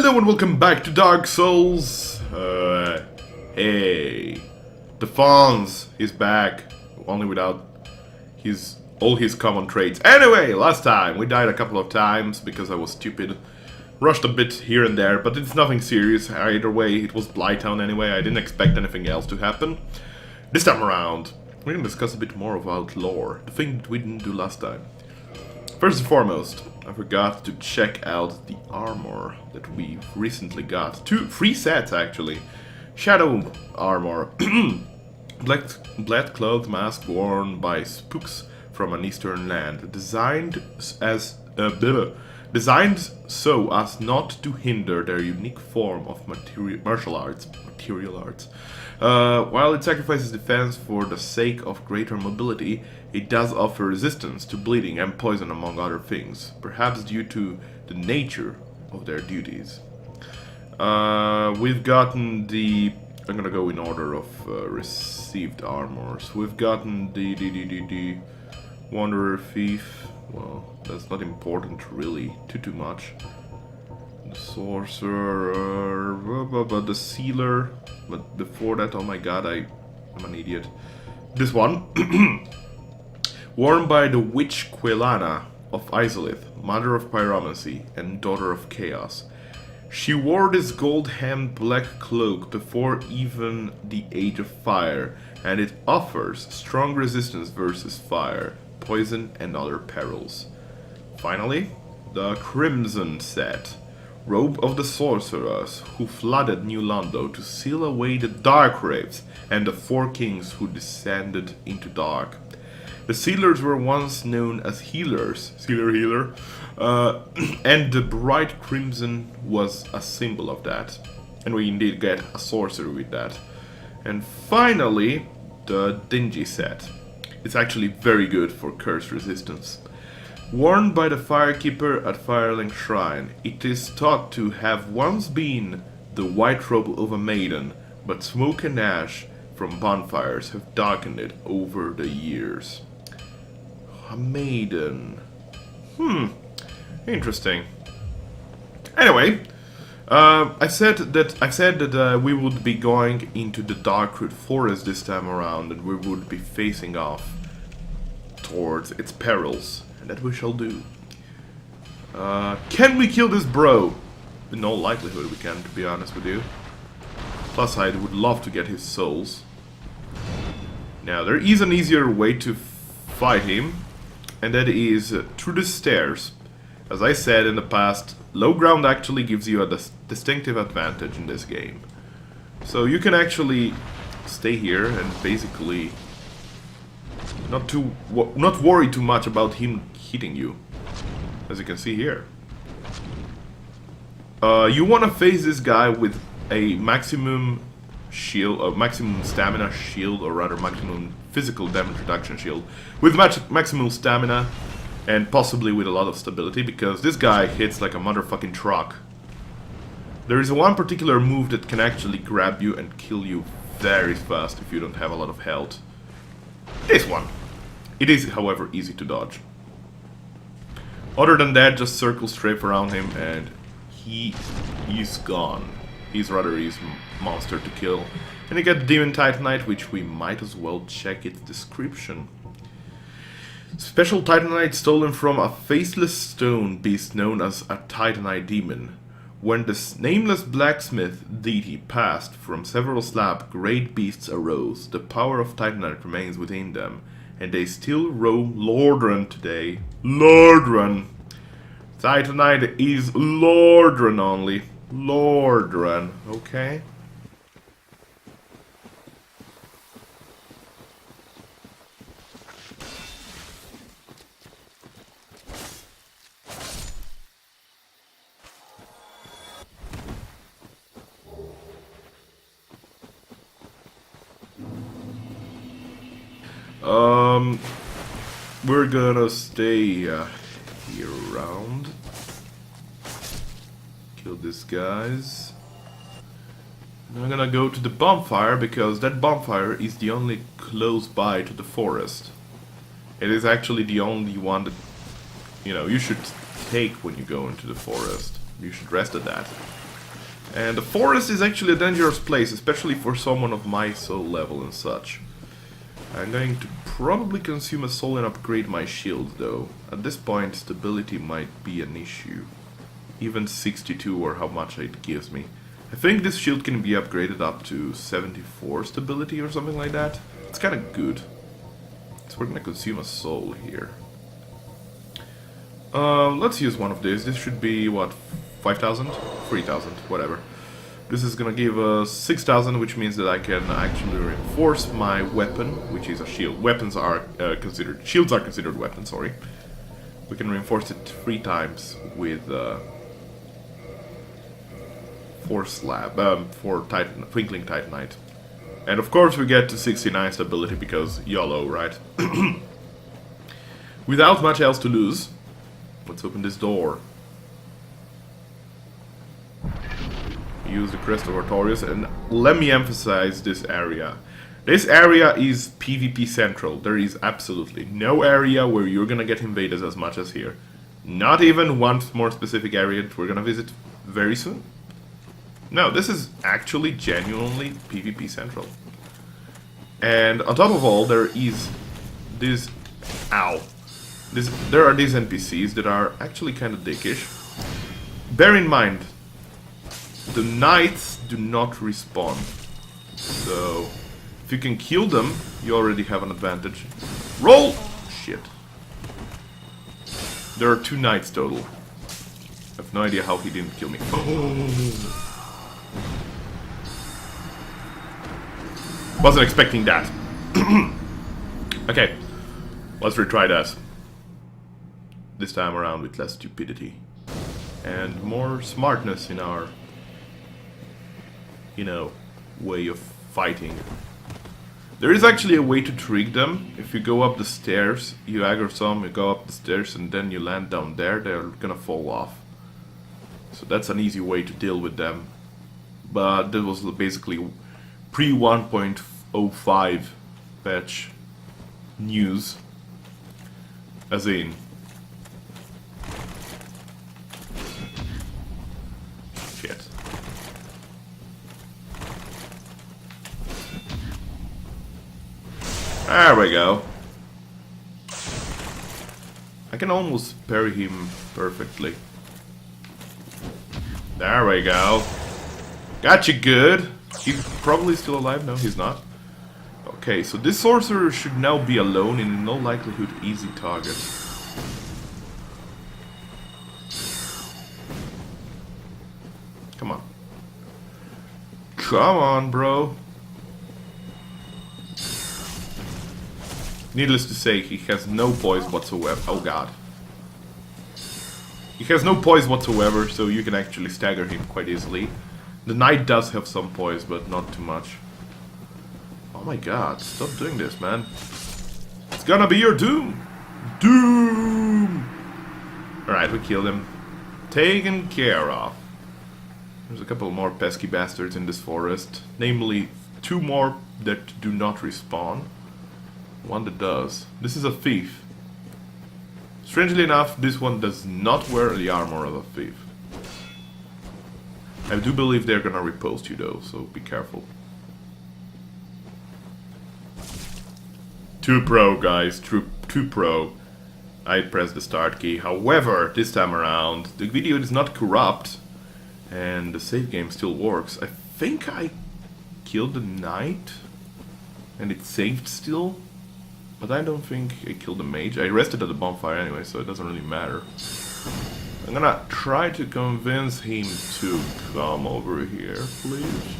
Hello and welcome back to Dark Souls. Hey, the Fonz is back, only without all his common traits. Anyway, last time we died a couple of times because I was stupid, rushed a bit here and there, but it's nothing serious. Either way, it was Blighttown anyway. I didn't expect anything else to happen. This time around, we're gonna discuss a bit more about lore, the thing that we didn't do last time. First and foremost, I forgot to check out the armor that we've recently got. Three sets actually. Shadow armor. Black cloth mask worn by spooks from an eastern land. Designed so as not to hinder their unique form of martial arts. While it sacrifices defense for the sake of greater mobility, it does offer resistance to bleeding and poison among other things, perhaps due to the nature of their duties. We've gotten the... I'm gonna go in order of received armors. We've gotten the Wanderer Thief. Well, that's not important really, too much. The Sorcerer, but the Sealer. But before that, oh my god, I'm an idiot. This one. Worn by the witch Quelana of Izalith, mother of pyromancy and daughter of chaos. She wore this gold-hemmed black cloak before even the Age of Fire, and it offers strong resistance versus fire, poison and other perils. Finally, the Crimson set. Robe of the sorcerers who flooded New Londo to seal away the dark wraiths and the four kings who descended into dark. The sealers were once known as healers, healer, and the bright crimson was a symbol of that. And we indeed get a sorcerer with that. And finally, the Dingy set. It's actually very good for curse resistance. Worn by the Firekeeper at Firelink Shrine, it is thought to have once been the white robe of a maiden, but smoke and ash from bonfires have darkened it over the years. A maiden. Interesting. Anyway, I said that we would be going into the Darkroot Forest this time around, and we would be facing off towards its perils, and that we shall do. Can we kill this bro? In all likelihood we can, to be honest with you. Plus I would love to get his souls. Now there is an easier way to fight him, and that is through the stairs. As I said in the past, low ground actually gives you a distinctive advantage in this game. So you can actually stay here and basically not worry too much about him hitting you, as you can see here. You want to face this guy with a maximum shield, or maximum stamina shield, or rather maximum physical damage reduction shield, with maximum stamina and possibly with a lot of stability, because this guy hits like a motherfucking truck. There is one particular move that can actually grab you and kill you very fast if you don't have a lot of health. This one. It is, however, easy to dodge. Other than that, just circle strafe around him and he's gone. He's rather easy monster to kill. And you get the Demon Titanite, which we might as well check its description. Special Titanite stolen from a faceless stone beast known as a Titanite demon. When the nameless blacksmith deity passed from several slab, great beasts arose. The power of Titanite remains within them, and they still roam Lauron today. Lauron! Titanite is Lauron only. Lauron, okay? We're gonna stay here around. Kill these guys. And I'm gonna go to the bonfire, because that bonfire is the only close by to the forest. It is actually the only one that, you know, you should take when you go into the forest. You should rest at that. And the forest is actually a dangerous place, especially for someone of my soul level and such. I'm going to probably consume a soul and upgrade my shield though. At this point, stability might be an issue. Even 62 or how much it gives me. I think this shield can be upgraded up to 74 stability or something like that. It's kind of good. So we're gonna consume a soul here. Let's use one of these. This should be, what, 5,000? 3,000, whatever. This is gonna give us 6,000, which means that I can actually reinforce my weapon, which is a shield. Weapons are considered... Shields are considered weapons, sorry. We can reinforce it 3 times with... 4 slab, 4 Titan, Twinkling Titanite. And of course we get to 69 stability because YOLO, right? Without much else to lose, let's open this door. Use the Crest of Artorias, and let me emphasize this area. This area is PvP central. There is absolutely no area where you're gonna get invaded as much as here. Not even one more specific area that we're gonna visit very soon. No, this is actually genuinely PvP central. And on top of all, there is this... Ow. There are these NPCs that are actually kind of dickish. Bear in mind, the knights do not respawn. So, if you can kill them, you already have an advantage. Roll! Shit. There are 2 knights total. I have no idea how he didn't kill me. Oh. Wasn't expecting that. Okay, let's retry that. This time around with less stupidity. And more smartness in our, you know, way of fighting. There is actually a way to trick them. If you go up the stairs, you aggro some, you go up the stairs and then you land down there, they're gonna fall off. So that's an easy way to deal with them. But that was basically pre 1.05 patch news. As in... Shit. There we go. I can almost parry him perfectly. There we go. Got you good. He's probably still alive. No, he's not. Okay, so this sorcerer should now be alone, in no likelihood easy target. Come on. Come on, bro. Needless to say, he has no poise whatsoever. Oh god. He has no poise whatsoever, so you can actually stagger him quite easily. The knight does have some poise, but not too much. Oh my god, stop doing this, man. It's gonna be your doom! Doom! Alright, we killed him. Taken care of. There's a couple more pesky bastards in this forest. Namely, 2 more that do not respawn. One that does. This is a thief. Strangely enough, this one does not wear the armor of a thief. I do believe they're gonna riposte you though, so be careful. Too pro, guys. Too pro. I pressed the start key. However, this time around, the video is not corrupt, and the save game still works. I think I killed the knight, and it saved still, but I don't think I killed the mage. I rested at the bonfire anyway, so it doesn't really matter. I'm gonna try to convince him to come over here, please.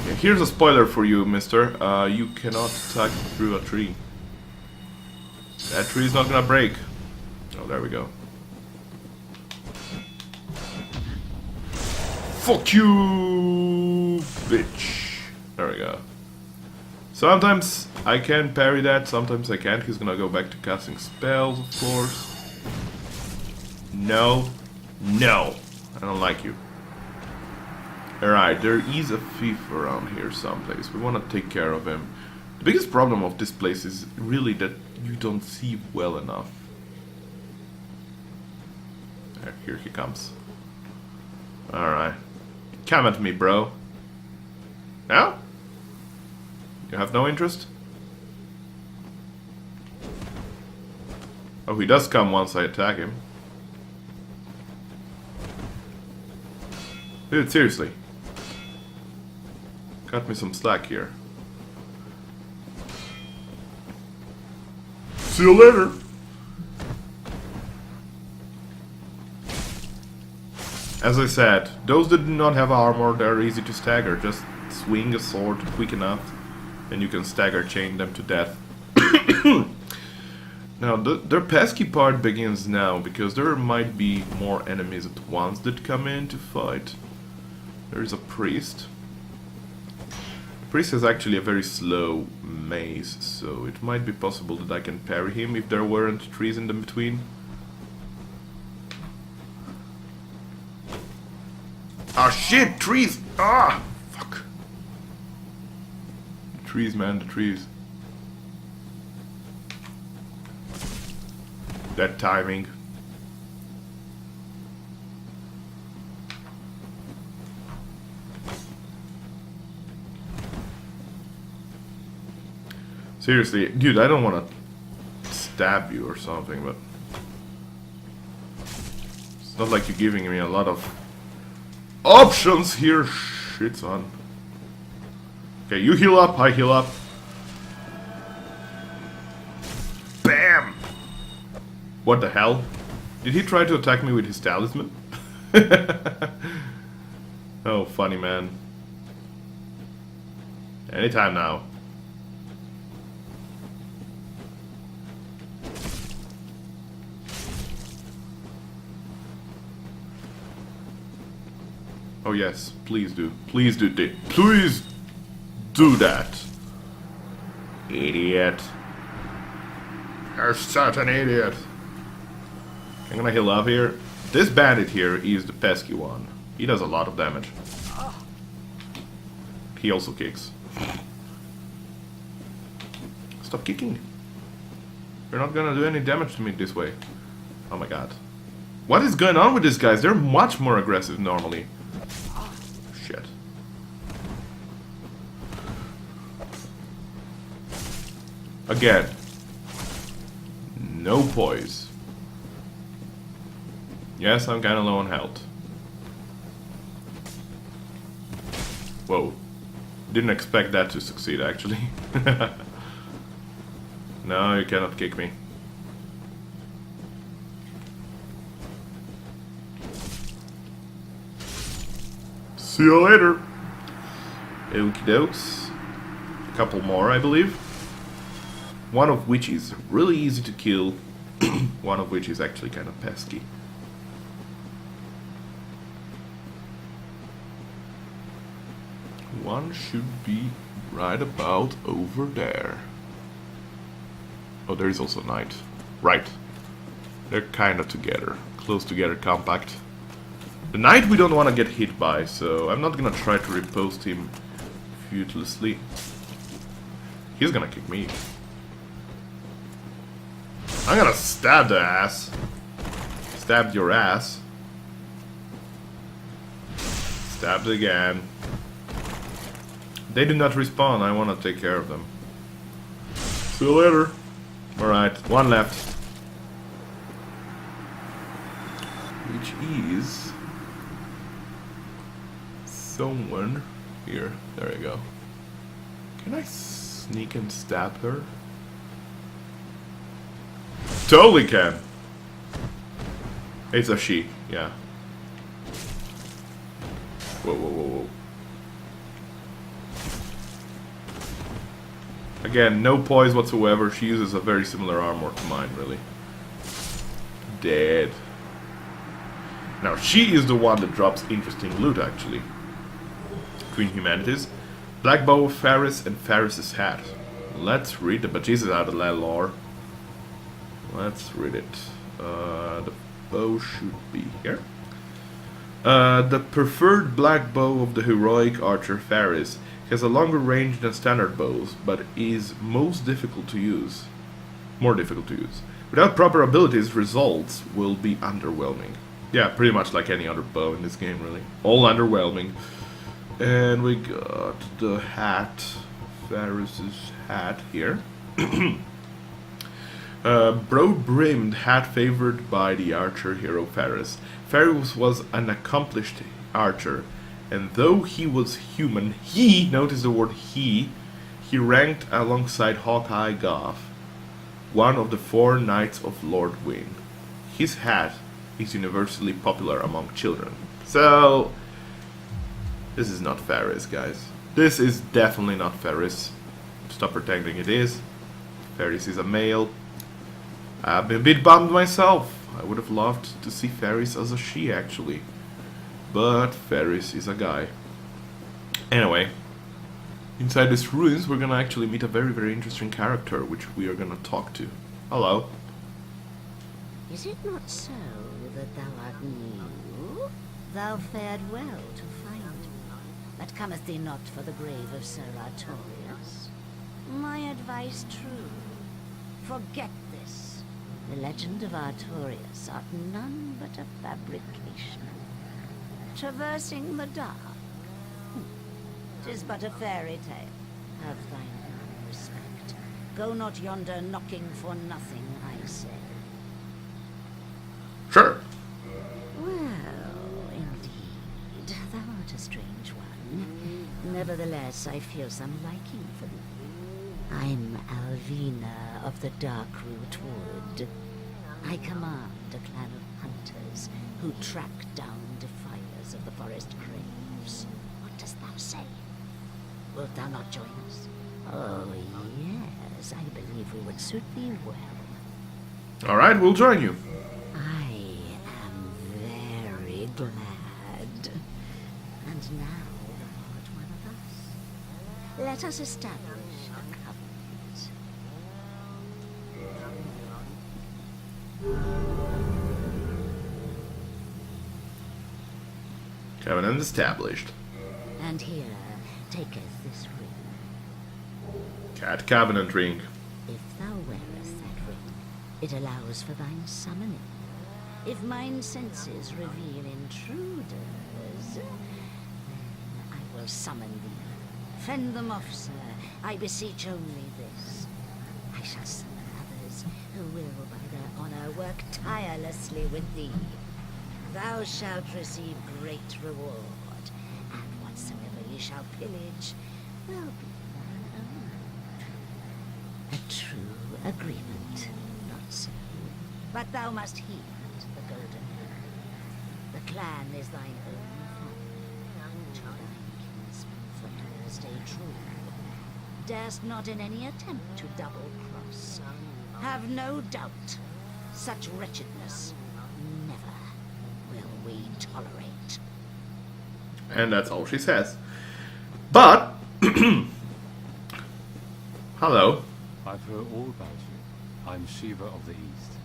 Yeah, here's a spoiler for you, mister. You cannot attack through a tree. That tree is not gonna break. Oh, there we go. Fuck you, bitch. There we go. Sometimes I can parry that, sometimes I can't. He's gonna go back to casting spells, of course. No. No. I don't like you. Alright, there is a thief around here someplace. We want to take care of him. The biggest problem of this place is really that you don't see well enough. There, here he comes. Alright. Come at me, bro. No? You have no interest? Oh, he does come once I attack him. Dude, seriously. Cut me some slack here. See you later! As I said, those that do not have armor, they're easy to stagger. Just swing a sword quick enough, and you can stagger chain them to death. Now, the pesky part begins now, because there might be more enemies at once that come in to fight. There is a priest. The priest is actually a very slow mace, so it might be possible that I can parry him if there weren't trees in the between. Ah, shit! Trees! Ah! Fuck. The trees, man, the trees. That timing. Seriously, dude, I don't want to stab you or something, but it's not like you're giving me a lot of options here. Shit, son. Okay, you heal up, I heal up. Bam! What the hell? Did he try to attack me with his talisman? Oh, funny man. Anytime now. Oh yes, please do. Please do. Please do that. Idiot. You're such an idiot. I'm gonna heal up here. This bandit here is the pesky one. He does a lot of damage. He also kicks. Stop kicking. You're not gonna do any damage to me this way. Oh my god. What is going on with these guys? They're much more aggressive normally. Shit. Again. No poise. Yes, I'm kinda low on health. Whoa. Didn't expect that to succeed, actually. No, you cannot kick me. See you later. Okie dokes. A couple more, I believe. One of which is really easy to kill. One of which is actually kind of pesky. One should be right about over there. Oh, there is also a knight. Right. They're kind of together. Close together, compact. The knight we don't want to get hit by, so I'm not gonna try to riposte him fruitlessly. He's gonna kick me. I'm gonna stab the ass. Stabbed your ass. Stabbed again. They do not respawn, I want to take care of them. See you later. Alright, one left. Which is... someone here. There we go. Can I sneak and stab her? Totally can. It's a she, yeah. Whoa, whoa, whoa, whoa. Again, no poise whatsoever. She uses a very similar armor to mine, really. Dead. Now, she is the one that drops interesting loot, actually. Queen Humanities. Black Bow of Pharis and Pharis' hat. Let's read the bejesus out of that lore. Let's read it. The bow should be here. The preferred black bow of the heroic archer Pharis has a longer range than standard bows, but is most difficult to use. More difficult to use. Without proper abilities, results will be underwhelming. Yeah, pretty much like any other bow in this game, really. All underwhelming. And we got the hat, Pharis's hat here. Broad-brimmed hat favored by the archer hero Pharis. Pharis was an accomplished archer, and though he was human, notice the word he ranked alongside Hawkeye Goth, one of the 4 Knights of Lord Wayne. His hat is universally popular among children. So, this is not Pharis, guys. This is definitely not Pharis. Stop pretending it is. Pharis is a male. I've been a bit bummed myself. I would have loved to see Pharis as a she, actually. But Pharis is a guy. Anyway, inside these ruins, we're gonna actually meet a very, very interesting character, which we are gonna talk to. Hello. Is it not so that thou art new? Thou fared well to find me, but cometh thee not for the grave of Sir Artorius? My advice true. Forget this. The legend of Artorius art none but a fabrication. Traversing the dark. 'Tis but a fairy tale. Have thine own respect. Go not yonder knocking for nothing, I say. Sure. Well, indeed, thou art a strange one. Nevertheless, I feel some liking for thee. I'm Alvina of the Darkroot Wood. I command a clan of hunters who track down defiers of the forest graves. What dost thou say? Wilt thou not join us? Oh, yes, I believe we would suit thee well. Alright, we'll join you. I am very glad. And now thou art one of us. Let us establish a covenant. Covenant established. And here taketh this ring. Cat Covenant ring. If thou wearest that ring, it allows for thine summoning. If mine senses reveal intruders, then I will summon thee. Fend them off, sir. I beseech only this. I shall summon others who will, by their honor, work tirelessly with thee. Thou shalt receive great reward, and whatsoever ye shall pillage will be thine own. A true agreement, not so. But thou must heed the golden rule. The clan is thine own family. To thine kinsmen forever stay true. Darest not in any attempt to double-cross. Have no doubt, such wretchedness never will we tolerate. And that's all she says. But, hello. I've heard all about you. I'm Shiva of the East,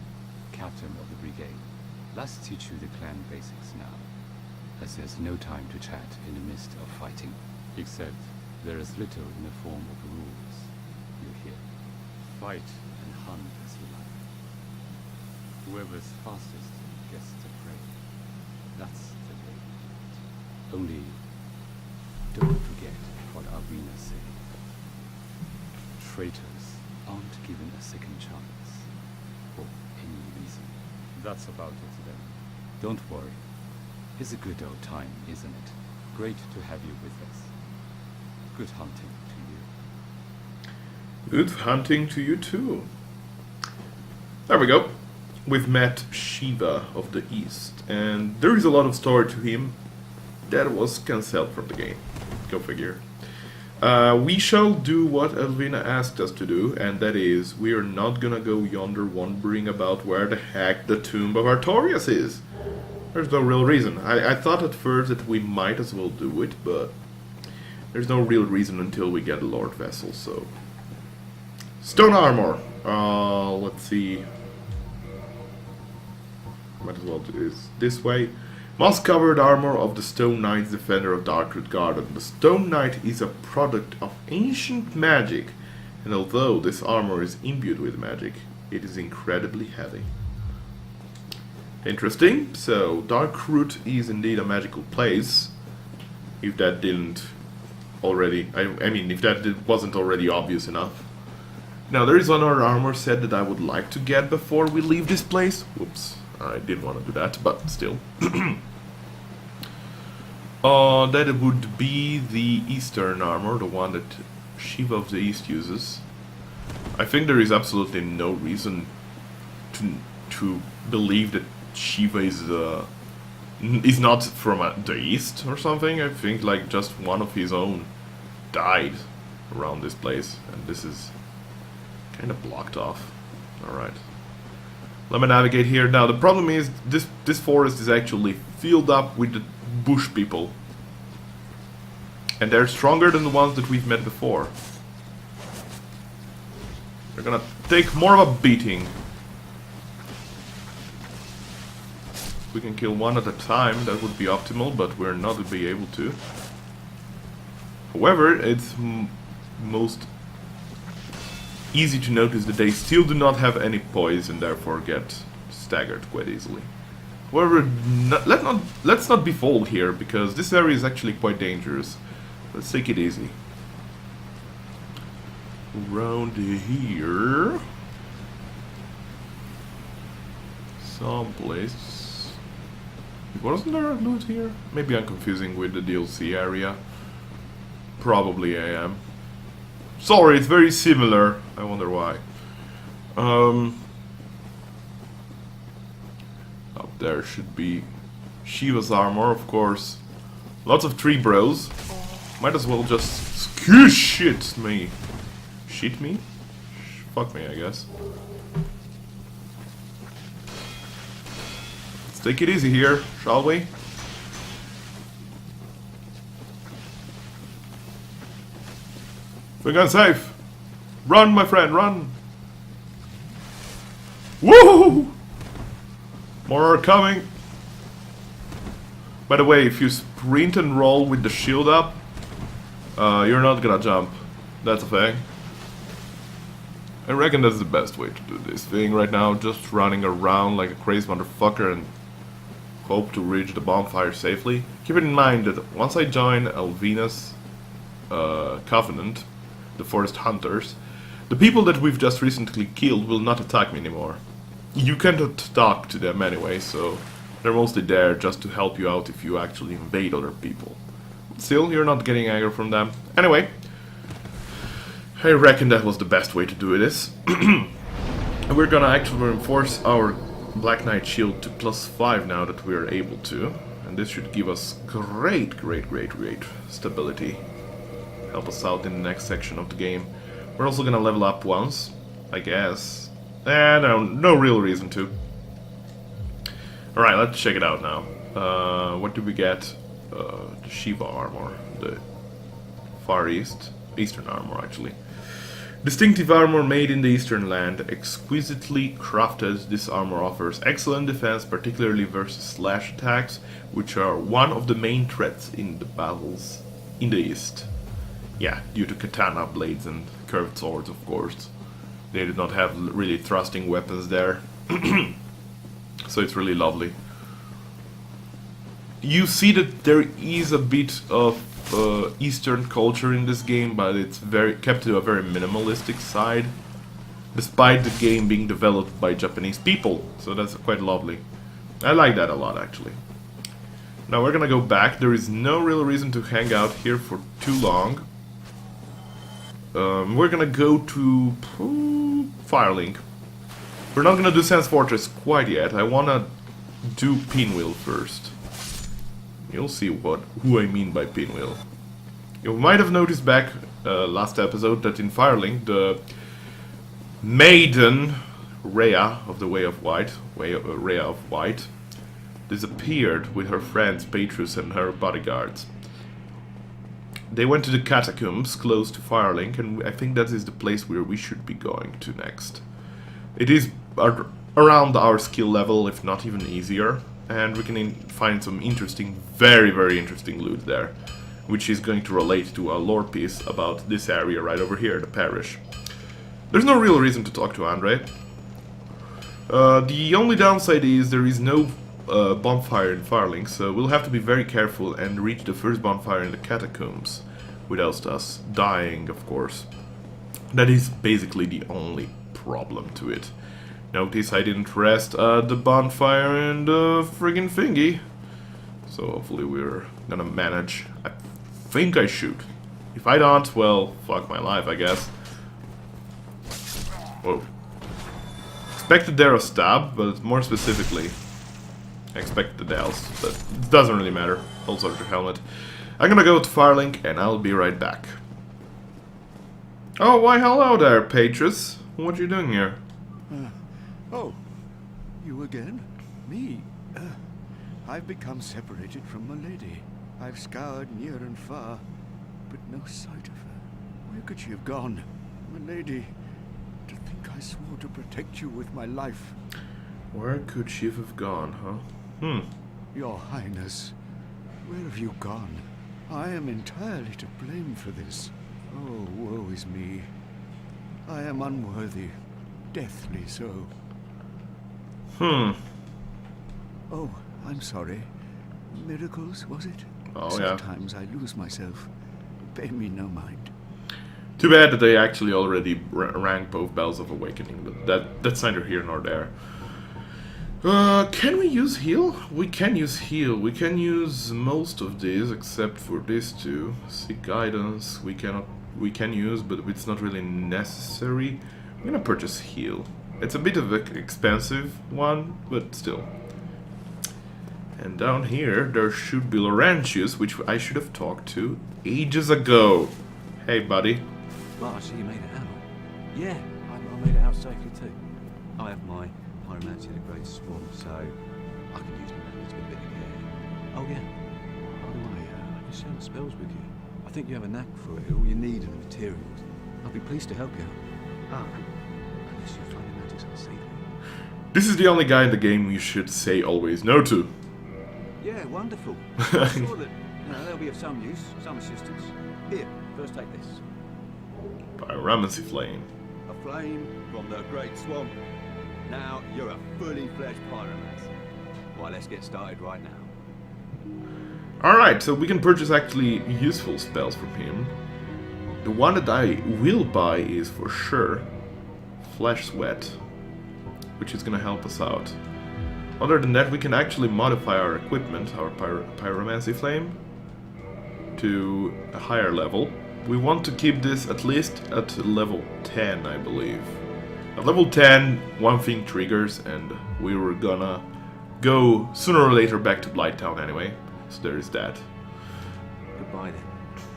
captain of the brigade. Let's teach you the clan basics now, as there's no time to chat in the midst of fighting. Except there is little in the form of rules. You hear? Fight and hunt as you like. Whoever's fastest gets the prey. That's the way. Only, don't forget what Alvina said. Traitors aren't given a second chance, for any reason. That's about it then. Don't worry. It's a good old time, isn't it? Great to have you with us. Good hunting to you. Good hunting to you too. There we go. We've met Shiva of the East, and there is a lot of story to him that was cancelled from the game. Go figure. We shall do what Alvina asked us to do, and that is, we are not gonna go yonder wondering about where the heck the tomb of Artorius is. There's no real reason. I thought at first that we might as well do it, but there's no real reason until we get a Lord Vessel, so... Stone armor! Let's see... Might as well do this way. Moss-covered armor of the Stone Knight's Defender of Darkroot Garden. The Stone Knight is a product of ancient magic, and although this armor is imbued with magic, it is incredibly heavy. Interesting. So, Darkroot is indeed a magical place. If that didn't already... I mean, if that wasn't already obvious enough. Now, there is another armor set that I would like to get before we leave this place. Whoops. I didn't want to do that, but still. That would be the Eastern armor, the one that Shiva of the East uses. I think there is absolutely no reason to believe that Shiva is not from the East or something. I think like just one of his own died around this place, and this is kind of blocked off. Alright. Let me navigate here. Now the problem is this forest is actually filled up with the bush people. And they're stronger than the ones that we've met before. They're gonna take more of a beating. If we can kill one at a time, that would be optimal, but we're not to be able to. However, it's most easy to notice that they still do not have any poise and therefore get staggered quite easily. However, let's not be fooled here, because this area is actually quite dangerous. Let's take it easy. Around here... someplace... Wasn't there a loot here? Maybe I'm confusing with the DLC area. Probably I am. Sorry, it's very similar. I wonder why. Up there should be Shiva's armor, of course. Lots of tree bros. Might as well just shit me. Shit me? Fuck me, I guess. Let's take it easy here, shall we? We're gonna safe. Run, my friend, run. Woo! More are coming. By the way, if you sprint and roll with the shield up, you're not gonna jump. That's a thing. I reckon that's the best way to do this thing right now. Just running around like a crazy motherfucker and hope to reach the bonfire safely. Keep in mind that once I join Alvina's covenant, the forest hunters, the people that we've just recently killed will not attack me anymore. You cannot talk to them anyway, so they're mostly there just to help you out if you actually invade other people. Still, you're not getting anger from them. Anyway, I reckon that was the best way to do this. We're gonna actually reinforce our Black Knight shield to +5 now that we're able to. And this should give us great stability. Help us out in the next section of the game. We're also gonna level up once, I guess. No real reason to. Alright, let's check it out now. What do we get? The Shiva armor, the Far East, Eastern armor actually. Distinctive armor made in the Eastern land, exquisitely crafted. This armor offers excellent defense, particularly versus slash attacks, which are one of the main threats in the battles in the East. Yeah, due to katana blades and curved swords, of course. They did not have really thrusting weapons there. So it's really lovely. You see that there is a bit of Eastern culture in this game, but it's kept to a very minimalistic side, despite the game being developed by Japanese people. So that's quite lovely. I like that a lot, actually. Now we're gonna go back. There is no real reason to hang out here for too long. We're gonna go to Firelink. We're not gonna do Sans Fortress quite yet. I wanna do Pinwheel first. You'll see who I mean by Pinwheel. You might have noticed back last episode that in Firelink the maiden Rhea of the Way of White, Rhea of White, disappeared with her friends Petrus and her bodyguards. They went to the Catacombs close to Firelink, and I think that is the place where we should be going to next. It is around our skill level, if not even easier, and we can find some interesting, very interesting loot there, which is going to relate to a lore piece about this area right over here, the parish. There's no real reason to talk to Andre. The only downside is there is no bonfire in Firelink, so we'll have to be very careful and reach the first bonfire in the Catacombs without us dying, of course. That is basically the only problem to it. Notice I didn't rest the bonfire and the friggin' thingy. So hopefully we're gonna manage. I think I should. If I don't, well, fuck my life, I guess. Whoa. Expected there a stab, but more specifically, I expected else, but it doesn't really matter. Also, your helmet. I'm gonna go to Firelink and I'll be right back. Oh, why hello there, Patris. What are you doing here? Oh, you again? Me? I've become separated from my lady. I've scoured near and far, but no sight of her. Where could she have gone? My lady, to think I swore to protect you with my life. Where could she have gone, huh? Your Highness, where have you gone? I am entirely to blame for this. Oh, woe is me. I am unworthy, deathly so. Oh, I'm sorry. Miracles, was it? Oh, yeah. Sometimes I lose myself. Pay me no mind. Too bad that they actually already rang both Bells of Awakening, but that's neither here nor there. Can we use heal? We can use heal. We can use most of these except for these two. Seek guidance. We can use, but it's not really necessary. I'm gonna purchase heal. It's a bit of an expensive one, but still. And down here, there should be Laurentius, which I should have talked to ages ago. Hey, buddy. Well, I see you made it out. Yeah, I made it out safely too. I have my pyromancy in a great swarm, so I can use my magic with a bit of care. Oh yeah. By the way, you share the spells with you. I think you have a knack for it. All you need are the materials. I'll be pleased to help you. Unless you find the magic's unsavory. This is the only guy in the game you should say always no to. Yeah, wonderful. I'm sure that they'll be of some use, some assistance. Here, first take this. Pyromancy flame. A flame from the Great Swamp. Now you're a fully fledged pyromancer. Well, let's get started right now. Alright, so we can purchase actually useful spells from him. The one that I will buy is for sure Flesh Sweat, which is gonna help us out. Other than that, we can actually modify our equipment, our pyromancy flame, to a higher level. We want to keep this at least at level 10, I believe. At level 10, one thing triggers, and we were gonna go sooner or later back to Blighttown anyway. So there is that. Goodbye then.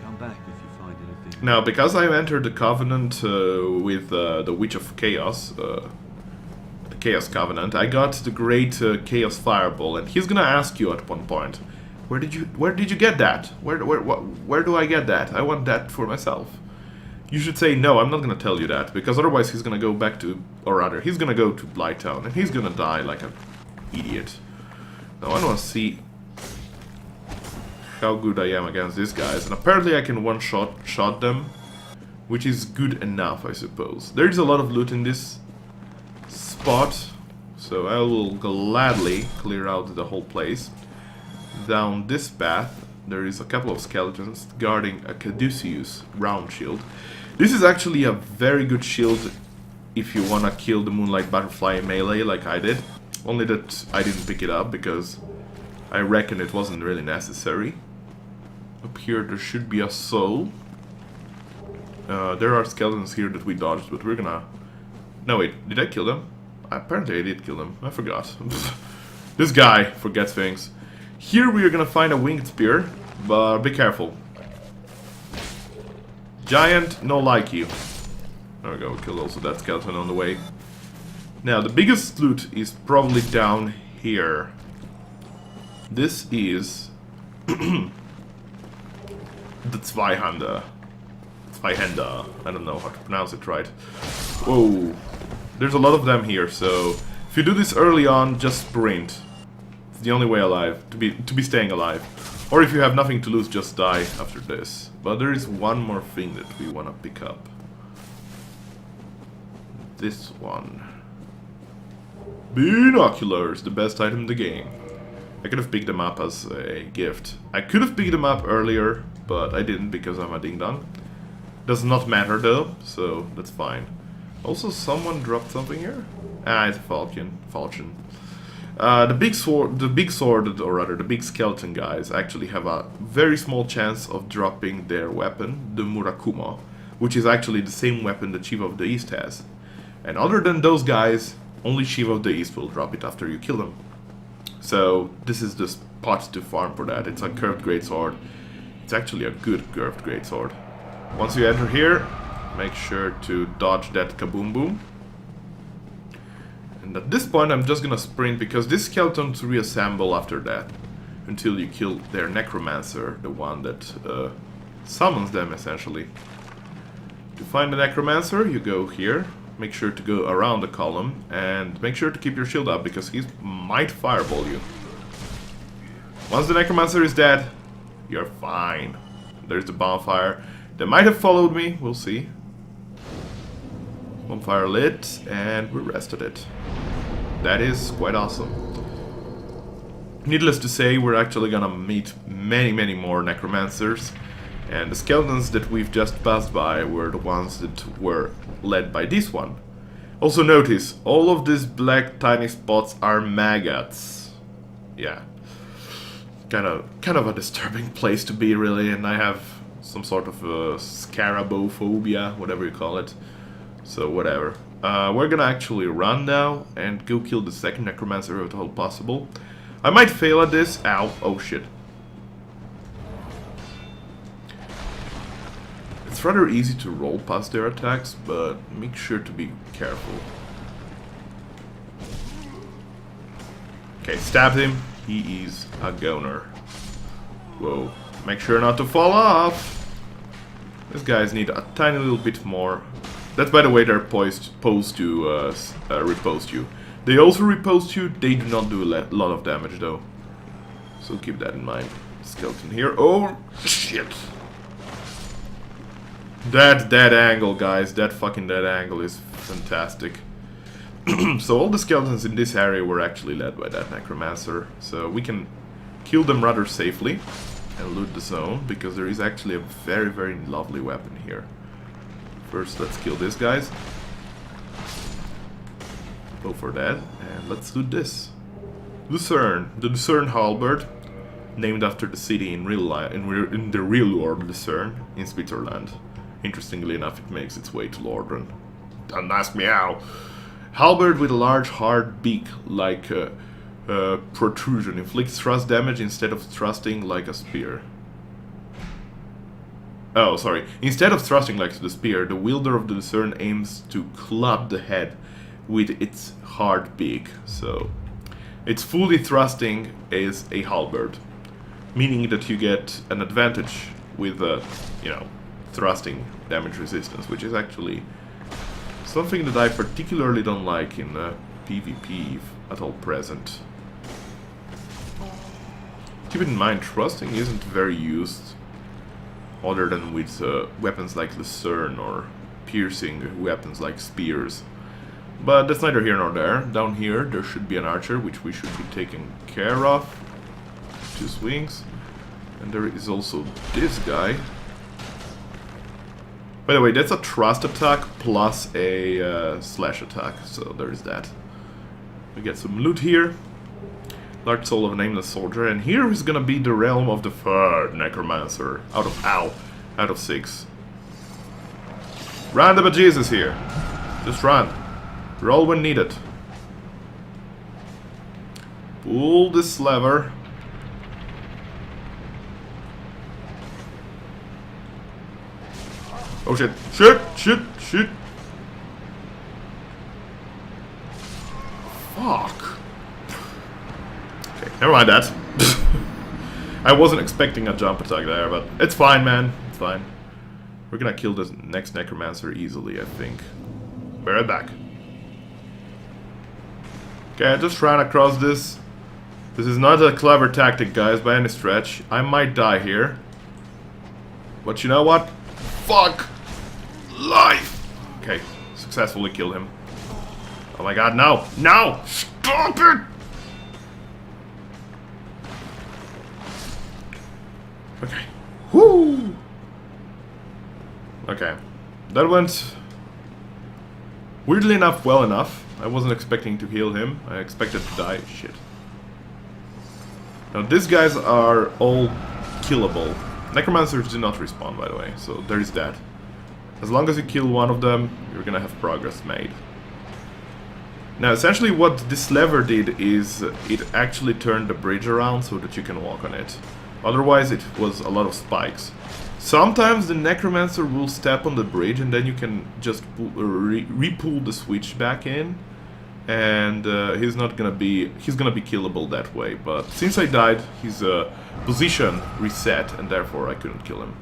Come back if you find anything. Now, because I entered the Covenant with the Witch of Chaos, the Chaos Covenant, I got the great Chaos Fireball, and he's gonna ask you at one point, where did you get that? Where do I get that? I want that for myself. You should say, no, I'm not gonna tell you that, because otherwise he's gonna go back to, or rather, he's gonna go to Blighttown, and he's gonna die like an idiot. Now I wanna see how good I am against these guys, and apparently I can one-shot them, which is good enough, I suppose. There is a lot of loot in this spot, so I will gladly clear out the whole place. Down this path, there is a couple of skeletons guarding a Caduceus round shield. This is actually a very good shield if you wanna kill the Moonlight Butterfly in melee like I did. Only that I didn't pick it up because I reckon it wasn't really necessary. Up here there should be a soul. There are skeletons here that we dodged, but we're gonna... No wait, did I kill them? Apparently I did kill them, I forgot. This guy forgets things. Here we are gonna find a winged spear, but be careful. Giant, no like you. There we go, we killed also that skeleton on the way. Now, the biggest loot is probably down here. This is... the Zweihänder. Zweihänder. I don't know how to pronounce it right. Whoa. There's a lot of them here, so... If you do this early on, just sprint. It's the only way alive, to be staying alive. Or if you have nothing to lose, just die after this. But there is one more thing that we want to pick up. This one. Binoculars, the best item in the game. I could have picked them up as a gift. I could have picked them up earlier, but I didn't because I'm a ding-dong. Does not matter though, so that's fine. Also, someone dropped something here? Ah, it's a falcon. The big sword, or rather the big skeleton guys, actually have a very small chance of dropping their weapon, the Murakuma, which is actually the same weapon that Shiva of the East has. And other than those guys, only Shiva of the East will drop it after you kill them. So this is the spot to farm for that. It's a curved greatsword. It's actually a good curved greatsword. Once you enter here, make sure to dodge that kaboom boom. And at this point I'm just gonna sprint because these skeletons reassemble after that. Until you kill their necromancer, the one that summons them essentially. To find the necromancer, you go here. Make sure to go around the column and make sure to keep your shield up because he might fireball you. Once the necromancer is dead, you're fine. There's the bonfire. They might have followed me, we'll see. Bonfire lit and we rested it. That is quite awesome. Needless to say, we're actually gonna meet many more necromancers. And the skeletons that we've just passed by were the ones that were led by this one. Also notice, all of these black tiny spots are maggots. Yeah. Kind of a disturbing place to be, really, and I have some sort of scarabophobia, whatever you call it. So whatever. We're gonna actually run now and go kill the second necromancer if at all possible. I might fail at this. Ow. Oh shit. It's rather easy to roll past their attacks, but make sure to be careful. Okay, stabbed him. He is a goner. Whoa. Make sure not to fall off. These guys need a tiny little bit more. That's, by the way, they're posed to riposte you. They also riposte you. They do not do a lot of damage, though. So keep that in mind. Skeleton here. Oh, shit. That dead angle, guys. That fucking dead angle is fantastic. So all the skeletons in this area were actually led by that necromancer. So we can kill them rather safely and loot the zone, because there is actually a very lovely weapon here. First, let's kill these guys. Go for that, and let's loot this. Lucerne, the Lucerne halberd, named after the city in the real world, Lucerne, in Switzerland. Interestingly enough, it makes its way to Lauron. Don't ask me how. Halberd with a large hard beak, like a protrusion, inflicts thrust damage instead of thrusting like a spear. Oh, sorry. Instead of thrusting like the spear, the wielder of the Lucerne aims to club the head with its hard beak. So, its fully thrusting is a halberd, meaning that you get an advantage with, thrusting damage resistance, which is actually something that I particularly don't like in PvP at all present. Keep in mind, thrusting isn't very used other than with weapons like Lucerne or piercing weapons like spears. But that's neither here nor there. Down here there should be an archer, which we should be taking care of. 2 swings. And there is also this guy. By the way, that's a thrust attack plus a slash attack, so there is that. We get some loot here. Large soul of a nameless soldier, and here is gonna be the realm of the 3rd necromancer. Out of 6. Run the bejesus here. Just run. Roll when needed. Pull this lever. Oh shit. Shit. Fuck. Okay, never mind that. I wasn't expecting a jump attack there, but it's fine, man. It's fine. We're gonna kill this next necromancer easily, I think. Be right back. Okay, I just ran across this. This is not a clever tactic, guys, by any stretch. I might die here. But you know what? Fuck! Life! Okay, successfully killed him. Oh my god, no! No! Stop! Stop it! Okay. Whoo! Okay. That went... weirdly enough, well enough. I wasn't expecting to heal him. I expected to die. Shit. Now, these guys are all killable. Necromancers do not respawn, by the way, so there is that. As long as you kill one of them, you're gonna have progress made. Now, essentially what this lever did is it actually turned the bridge around so that you can walk on it. Otherwise, it was a lot of spikes. Sometimes the Necromancer will step on the bridge and then you can just re-pull the switch back in. And he's gonna be killable that way. But since I died, his position reset and therefore I couldn't kill him.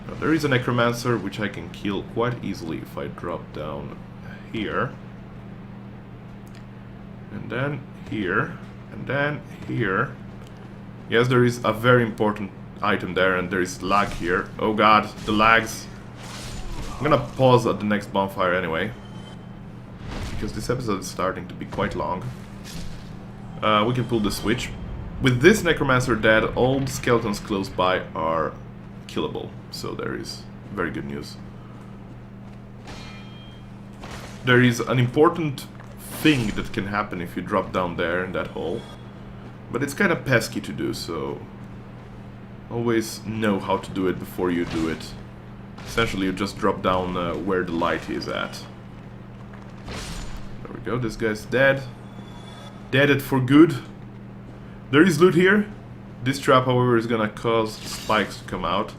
Now, there is a Necromancer which I can kill quite easily if I drop down here. And then here. And then here. Yes, there is a very important item there, and there is lag here. Oh god, the lags. I'm gonna pause at the next bonfire anyway, because this episode is starting to be quite long. We can pull the switch. With this Necromancer dead, all the skeletons close by are killable, so there is very good news. There is an important thing that can happen if you drop down there in that hole, but it's kind of pesky to do, so always know how to do it before you do it. Essentially, you just drop down where the light is at. There we go, this guy's dead. Deaded for good. There is loot here. This trap, however, is gonna cause spikes to come out.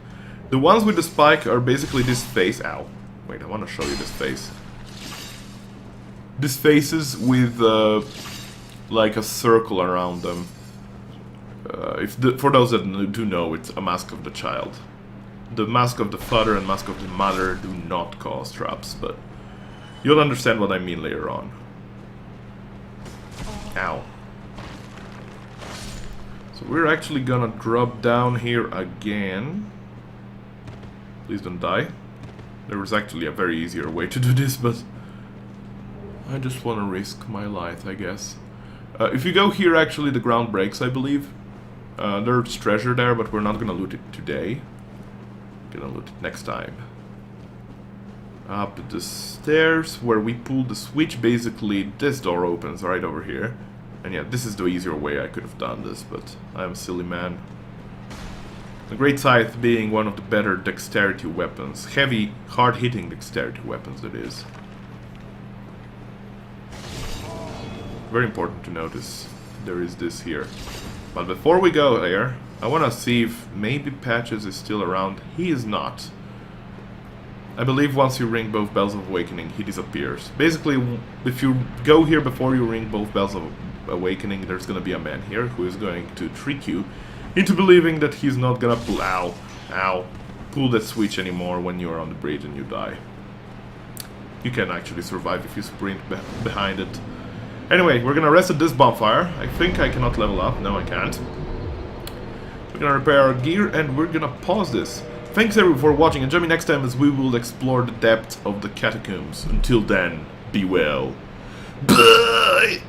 The ones with the spike are basically this face. Ow. Wait, I want to show you this face. These faces with like a circle around them. For those that do know, it's a mask of the child. The mask of the father and mask of the mother do not cause traps, but you'll understand what I mean later on. Ow. So we're actually gonna drop down here again. Please don't die. There was actually a very easier way to do this, but I just want to risk my life, I guess. If you go here, actually the ground breaks, I believe. There's treasure there, but we're not gonna loot it today. Gonna loot it next time. Up the stairs, where we pull the switch, basically this door opens right over here. And yeah, this is the easier way I could have done this, but I'm a silly man. The Great Scythe being one of the better dexterity weapons. Heavy, hard-hitting dexterity weapons, that is. Very important to notice. There is this here. But before we go there, I want to see if maybe Patches is still around. He is not. I believe once you ring both Bells of Awakening, he disappears. Basically, if you go here before you ring both Bells of Awakening, there's gonna be a man here who is going to trick you into believing that he's not gonna pull that switch anymore when you're on the bridge and you die. You can actually survive if you sprint behind it. Anyway, we're gonna rest at this bonfire. I think I cannot level up. No, I can't. We're gonna repair our gear and we're gonna pause this. Thanks everyone for watching, and join me next time as we will explore the depths of the catacombs. Until then, be well. Bye!